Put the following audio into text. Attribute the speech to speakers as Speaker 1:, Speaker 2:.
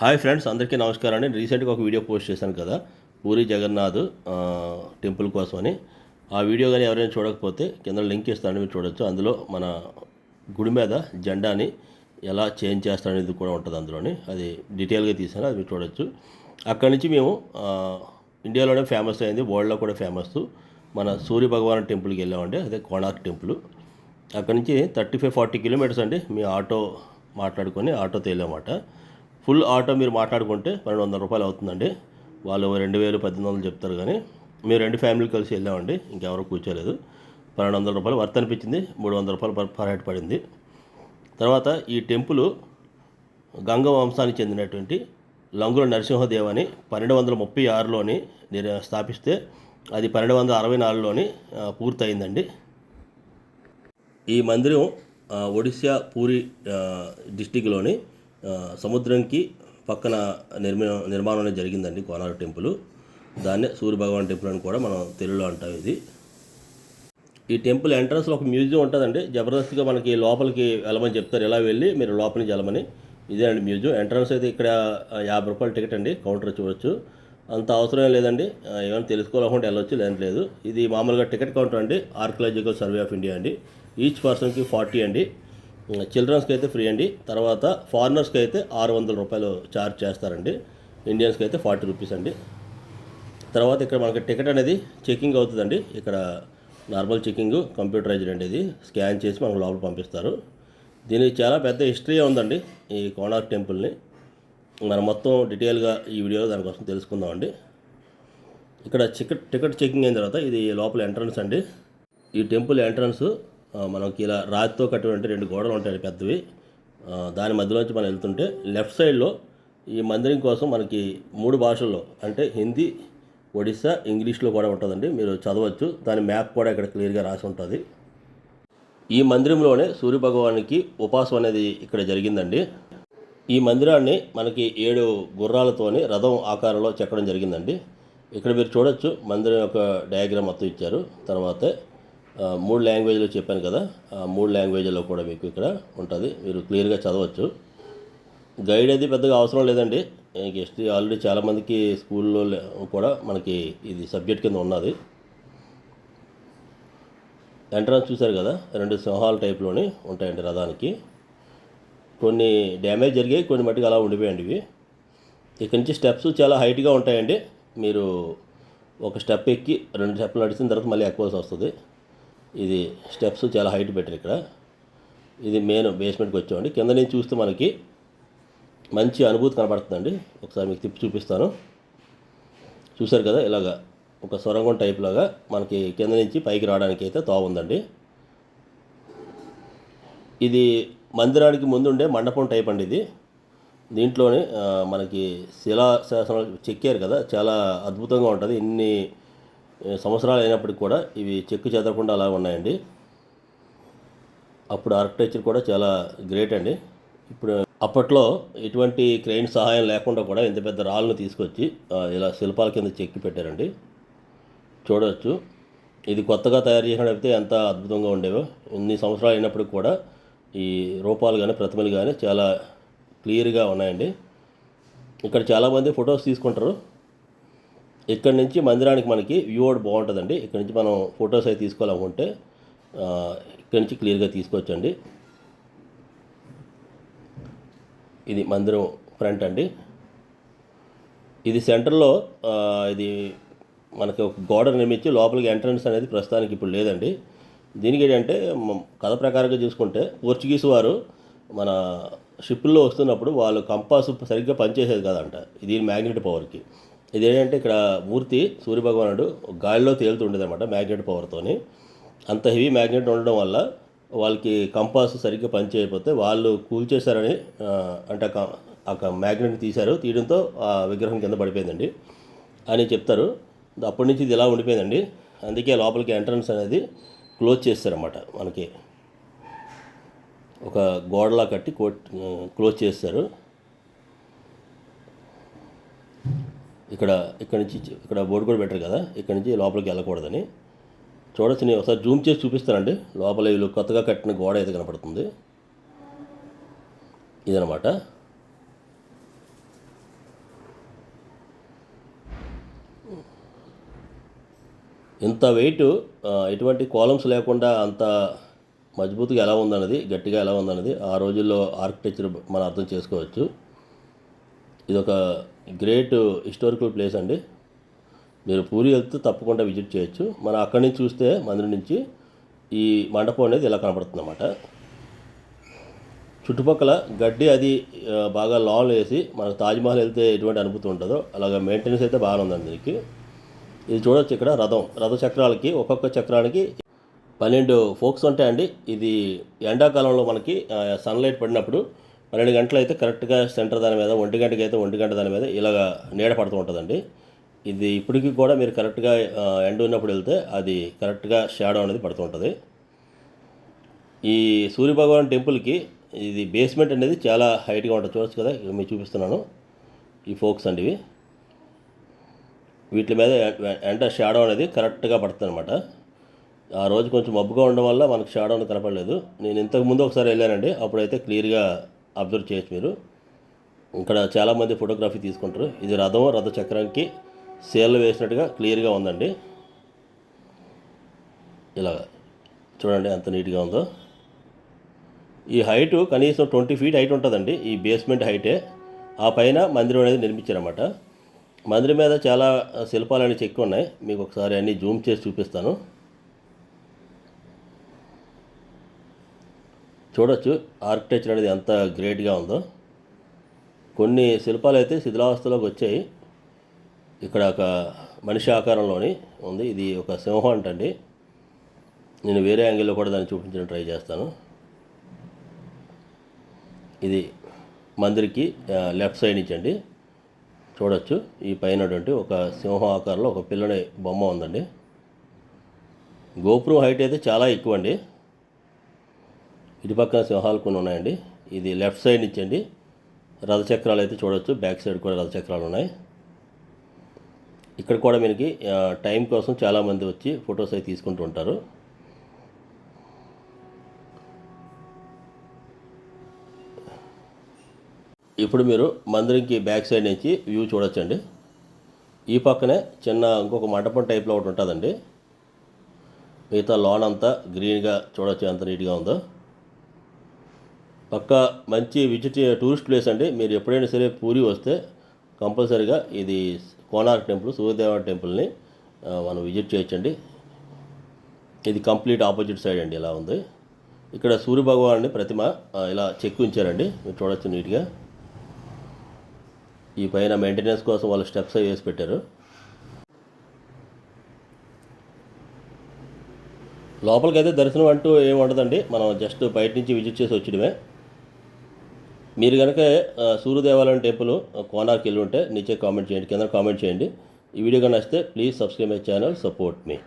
Speaker 1: Hi friends, అందరికీ నమస్కారం అండి. రీసెంట్గా ఒక వీడియో పోస్ట్ చేశాను కదా, పూరి జగన్నాథ్ టెంపుల్ కోసమని. ఆ వీడియో కానీ ఎవరైనా చూడకపోతే కింద లింక్ ఇస్తానని మీరు చూడొచ్చు. అందులో మన గుడి మీద జెండాని ఎలా చేంజ్ చేస్తారనేది కూడా ఉంటుంది అందులోని. అది డీటెయిల్గా తీసాను, అది మీరు చూడొచ్చు. అక్కడి నుంచి మేము ఇండియాలోనే ఫేమస్ అయింది, వరల్డ్లో కూడా ఫేమస్ మన సూర్య భగవాన్ టెంపుల్కి వెళ్ళామండి. అదే కోణార్క్ టెంపుల్. అక్కడి నుంచి 35-40 కిలోమీటర్స్ అండి. మీ ఆటో మాట్లాడుకొని ఆటోతో వెళ్ళామాట. ఫుల్ ఆటో మీరు మాట్లాడుకుంటే 1200 రూపాయలు అవుతుందండి. వాళ్ళు 2000, 1800 చెప్తారు, కానీ మేము 2 ఫ్యామిలీలు కలిసి వెళ్ళామండి. ఇంకెవరు కూర్చోలేదు. 1200 రూపాయలు వర్త్ అనిపించింది. 300 రూపాయలు పర్ హెడ్ పడింది. తర్వాత ఈ టెంపుల్ గంగ వంశానికి చెందినటువంటి లంగుల నరసింహదేవ్ అని 1236లోని స్థాపిస్తే అది 1264లోని పూర్తయిందండి. ఈ మందిరం ఒడిశా పూరి డిస్టిక్లోని సముద్రంకి పక్కన నిర్మాణం అనేది జరిగిందండి. కోనార్క్ టెంపుల్, దాన్నే సూర్య భగవాన్ టెంపుల్ అని కూడా మనం తెలుగులో అంటాం. ఈ టెంపుల్ ఎంట్రన్స్లో ఒక మ్యూజియం ఉంటుందండి. జబర్దస్త్గా మనకి లోపలికి వెళ్ళమని చెప్తారు, ఇలా వెళ్ళి మీరు లోపల నుంచి వెళ్ళమని. ఇదే అండి మ్యూజియం. ఎంట్రన్స్ అయితే ఇక్కడ 50 రూపాయల టికెట్ అండి. కౌంటర్ చూడొచ్చు. అంత అవసరం లేదండి. ఏమైనా తెలుసుకోవాలనుకుంటే వెళ్ళొచ్చు, లేదంటే లేదు. ఇది మామూలుగా టికెట్ కౌంటర్ అండి. ఆర్కియాలజికల్ సర్వే ఆఫ్ ఇండియా అండి. ఈచ్ పర్సన్కి 40 అండి. చిల్డ్రన్స్కి అయితే ఫ్రీ అండి. తర్వాత ఫారినర్స్కి అయితే 600 రూపాయలు ఛార్జ్ చేస్తారండి. ఇండియన్స్కి అయితే 40 రూపీస్ అండి. తర్వాత ఇక్కడ మనకి టికెట్ అనేది చెకింగ్ అవుతుందండి. ఇక్కడ నార్మల్ చెకింగ్, కంప్యూటరైజ్డ్ అండి. ఇది స్కాన్ చేసి మనకు లోపల పంపిస్తారు. దీనికి చాలా పెద్ద హిస్టరీ ఉందండి ఈ కోణార్క్ టెంపుల్ని. మనం మొత్తం డీటెయిల్గా ఈ వీడియోలో దానికోసం తెలుసుకుందామండి. ఇక్కడ టికెట్ చెకింగ్ అయిన తర్వాత ఇది లోపల ఎంట్రన్స్ అండి. ఈ టెంపుల్ ఎంట్రన్స్ మనకి ఇలా రాతితో కట్టినటువంటి 2 గోడలు ఉంటాయి పెద్దవి. దాని మధ్యలోంచి మనం వెళ్తుంటే లెఫ్ట్ సైడ్లో ఈ మందిరం కోసం మనకి 3 భాషల్లో అంటే హిందీ, ఒడిస్సా, ఇంగ్లీష్లో కూడా ఉంటుందండి. మీరు చదవచ్చు. దాని మ్యాప్ కూడా ఇక్కడ క్లియర్గా రాసి ఉంటుంది. ఈ మందిరంలోనే సూర్యభగవానికి ఉపాసన అనేది ఇక్కడ జరిగిందండి. ఈ మందిరాన్ని మనకి 7 గుర్రాలతోని రథం ఆకారంలో చెక్కడం జరిగిందండి. ఇక్కడ మీరు చూడొచ్చు, మందిరం యొక్క డయాగ్రామ్ మొత్తం ఇచ్చారు. తర్వాత 3 లాంగ్వేజ్లో చెప్పాను కదా, 3 లాంగ్వేజ్లో కూడా మీకు ఇక్కడ ఉంటుంది. మీరు క్లియర్గా చదవచ్చు. గైడ్ అది పెద్దగా అవసరం లేదండి. హిస్టరీ ఆల్రెడీ చాలామందికి స్కూల్లో కూడా మనకి ఇది సబ్జెక్ట్ కింద ఉన్నది. ఎంట్రన్స్ చూశారు కదా, 2 సింహాల టైప్లోని ఉంటాయండి రథానికి. కొన్ని డ్యామేజ్ జరిగాయి, కొన్ని మట్టుకు అలా ఉండిపోయండి ఇవి. ఇక్కడి నుంచి స్టెప్స్ చాలా హైట్గా ఉంటాయండి. మీరు ఒక స్టెప్ ఎక్కి 2 స్టెప్లు నడిచిన తర్వాత మళ్ళీ ఎక్కవలసి వస్తుంది. ఇది స్టెప్స్ చాలా హైట్ పెట్టారు ఇక్కడ. ఇది మెయిన్ బేస్మెంట్కి వచ్చామండి. కింద నుంచి చూస్తే మనకి మంచి అనుభూతి కనబడుతుందండి. ఒకసారి మీకు తిప్పి చూపిస్తాను. చూశారు కదా, ఇలాగా ఒక సొరంగం టైప్ లాగా మనకి కింద నుంచి పైకి రావడానికి అయితే తోవ ఉందండి. ఇది మందిరానికి ముందుండే మండపం టైప్ అండి ఇది. దీంట్లోనే మనకి శిలాశాసనాలు చెక్కారు కదా, చాలా అద్భుతంగా ఉంటుంది. ఇన్ని సంవత్సరాలు అయినప్పటికి కూడా ఇవి చెక్కు చెదరకుండా అలా ఉన్నాయండి. అప్పుడు ఆర్కిటెక్చర్ కూడా చాలా గ్రేట్ అండి. ఇప్పుడు అప్పట్లో ఎటువంటి క్రెయిన్ సహాయం లేకుండా కూడా ఇంత పెద్ద రాళ్ళను తీసుకొచ్చి ఇలా శిల్పాల కింద చెక్కి పెట్టారండి. చూడవచ్చు. ఇది కొత్తగా తయారు చేసినట్టయితే ఎంత అద్భుతంగా ఉండేవో. ఇన్ని సంవత్సరాలు అయినప్పటికి కూడా ఈ రూపాలు కానీ ప్రతిమలు కానీ చాలా క్లియర్గా ఉన్నాయండి. ఇక్కడ చాలామంది ఫొటోస్ తీసుకుంటారు. ఇక్కడి నుంచి మందిరానికి మనకి వ్యూ కూడా బాగుంటుందండి. ఇక్కడి నుంచి మనం ఫొటోస్ అయితే తీసుకోవాలనుకుంటే ఇక్కడి నుంచి క్లియర్గా తీసుకోవచ్చండి. ఇది మందిరం ఫ్రంట్ అండి. ఇది సెంటర్లో ఇది మనకి ఒక గోడ నిర్మించి లోపలికి ఎంట్రన్స్ అనేది ప్రస్తుతానికి ఇప్పుడు లేదండి. దీనికి ఏంటంటే కథ ప్రకారంగా చూసుకుంటే పోర్చుగీస్ వారు మన షిప్పుల్లో వస్తున్నప్పుడు వాళ్ళు కంపాస్ సరిగ్గా పనిచేసేది కదంట. ఇది మ్యాగ్నెట్ పవర్కి. ఇదేంటంటే ఇక్కడ మూర్తి సూర్యభగవానుడు గాలిలో తేలుతుండేది అనమాట మ్యాగ్నెట్ పవర్తోని. అంత హెవీ మ్యాగ్నెట్ ఉండడం వల్ల వాళ్ళకి కంపాస్ సరిగ్గా పనిచేయకపోతే వాళ్ళు కూల్చేశారని, అంటే ఆ మ్యాగ్నెట్ని తీయడంతో ఆ విగ్రహం కింద పడిపోయిందండి అని చెప్తారు. అప్పటి నుంచి ఇది ఇలా ఉండిపోయిందండి. అందుకే లోపలికి ఎంట్రన్స్ అనేది క్లోజ్ చేస్తారన్నమాట. మనకి ఒక గోడలా కట్టి క్లోజ్ చేస్తారు. ఇక్కడ నుంచి ఇక్కడ బోర్డు కూడా పెట్టారు కదా, ఇక్కడ నుంచి లోపలికి వెళ్ళకూడదని. చూడొచ్చు, నేను ఒకసారి జూమ్ చేసి చూపిస్తానండి. లోపల వీళ్ళు కొత్తగా కట్టిన గోడ అయితే కనపడుతుంది. ఇదనమాట. ఇంత వెయిట్ ఎటువంటి కాలమ్స్ లేకుండా అంత మజబూత్గా ఎలా ఉందన్నది, గట్టిగా ఎలా ఉందన్నది ఆ రోజుల్లో ఆర్కిటెక్చర్ మనం అర్థం చేసుకోవచ్చు. ఇదొక గ్రేట్ హిస్టారికల్ ప్లేస్ అండి. మీరు పూరి వెళ్తే తప్పకుండా విజిట్ చేయొచ్చు. మనం అక్కడి నుంచి చూస్తే మందిరం నుంచి ఈ మండపం అనేది ఇలా కనపడుతుంది అన్నమాట. చుట్టుపక్కల గడ్డి అది బాగా లాన్ వేసి మనకు తాజ్మహల్ వెళ్తే ఎటువంటి అనుభూతి ఉంటుందో అలాగ మెయింటెనెన్స్ అయితే బాగానే ఉందండి దీనికి. ఇది చూడొచ్చు, ఇక్కడ రథ చక్రాలకి ఒక్కొక్క చక్రానికి 12 ఫోక్స్ ఉంటాయండి. ఇది ఎండాకాలంలో మనకి సన్లైట్ పడినప్పుడు 12 గంటలు అయితే కరెక్ట్గా సెంటర్ దాని మీద, 1 గంటకి అయితే 1 గంట దాని మీద ఇలాగ నీడ పడుతూ ఉంటుందండి. ఇది ఇప్పటికీ కూడా మీరు కరెక్ట్గా ఎండ ఉన్నప్పుడు వెళ్తే అది కరెక్ట్గా షాడో అనేది పడుతూ ఉంటుంది. ఈ సూర్యభగవాన్ టెంపుల్కి ఇది బేస్మెంట్ అనేది చాలా హైట్గా ఉంటుంది. చూడొచ్చు కదా, మీకు చూపిస్తున్నాను. ఈ ఫోక్స్ అండి ఇవి. వీటి మీద ఎండ షాడో అనేది కరెక్ట్గా పడుతుంది అనమాట. ఆ రోజు కొంచెం మబ్బుగా ఉండడం వల్ల మనకు షాడో అనేది కనపడలేదు. నేను ఇంతకు ముందు ఒకసారి వెళ్ళానండి, అప్పుడైతే క్లియర్గా అబ్జర్వ్ చేయొచ్చు మీరు. ఇక్కడ చాలామంది ఫోటోగ్రఫీ తీసుకుంటారు. ఇది రథ చక్రానికి సేల్ వేసినట్టుగా క్లియర్గా ఉందండి. ఇలా చూడండి ఎంత నీట్గా ఉందో. ఈ హైటు కనీసం 20 ఫీట్ హైట్ ఉంటుందండి. ఈ బేస్మెంట్ హైటే. ఆ పైన మందిరం అనేది నిర్మించారన్నమాట. మందిరం మీద చాలా శిల్పాలు అనేవి చెక్కి ఉన్నాయి. మీకు ఒకసారి అన్నీ జూమ్ చేసి చూపిస్తాను. చూడొచ్చు ఆర్కిటెక్చర్ అనేది ఎంత గ్రేట్గా ఉందో. కొన్ని శిల్పాలు అయితే శిథిలావస్థలోకి వచ్చాయి. ఇక్కడ ఒక మనిషి ఆకారంలోని ఉంది. ఇది ఒక సింహం అంటండి. నేను వేరే యాంగిల్లో కూడా దాన్ని చూపించడం ట్రై చేస్తాను. ఇది మందిరికి లెఫ్ట్ సైడ్ నుంచి అండి. చూడొచ్చు ఈ పైన ఒక సింహం ఆకారంలో ఒక పిల్లని బొమ్మ ఉందండి. గోపురం హైట్ అయితే చాలా ఎక్కువ అండి. ఇటు పక్కన సింహాలు కొన్ని ఉన్నాయండి. ఇది లెఫ్ట్ సైడ్ నుంచి అండి. రథచక్రాలు అయితే చూడొచ్చు, బ్యాక్ సైడ్ కూడా రథచక్రాలు ఉన్నాయి. ఇక్కడ కూడా మనకి టైం కోసం చాలామంది వచ్చి ఫొటోస్ అయితే తీసుకుంటూ ఉంటారు. ఇప్పుడు మీరు మందిరంకి బ్యాక్ సైడ్ నుంచి వ్యూ చూడొచ్చండి. ఈ పక్కనే చిన్న ఇంకొక మండపం టైప్లో ఒకటి ఉంటుందండి. మిగతా లాన్ అంతా గ్రీన్గా చూడొచ్చు ఎంత నీట్గా ఉందో. పక్క మంచి టూరిస్ట్ ప్లేస్ అండి. మీరు ఎప్పుడైనా సరే పూరి వస్తే కంపల్సరీగా ఇది కోనార్క్ టెంపుల్, సూర్యదేవ టెంపుల్ని మనం విజిట్ చేయొచ్చండి. ఇది కంప్లీట్ ఆపోజిట్ సైడ్ అండి. ఇలా ఉంది. ఇక్కడ సూర్యభగవానుడి ప్రతిమ ఇలా చెక్కి ఉంచారండి. మీరు చూడొచ్చు నీట్గా. ఈ పైన మెయింటెనెన్స్ కోసం వాళ్ళు స్టెప్స్ అవి వేసి పెట్టారు. లోపలికైతే దర్శనం అంటూ ఏమి ఉండదండి. మనం జస్ట్ బయట నుంచి విజిట్ చేసి వచ్చడమే. మీరు కనుక సూర్యదేవాలయం టెంపుల్ కోనార్క్ వెళ్ళి ఉంటే నీచే కామెంట్ చేయండి, కింద కామెంట్ చేయండి. ఈ వీడియో కానీ నచ్చితే please subscribe my channel, support me.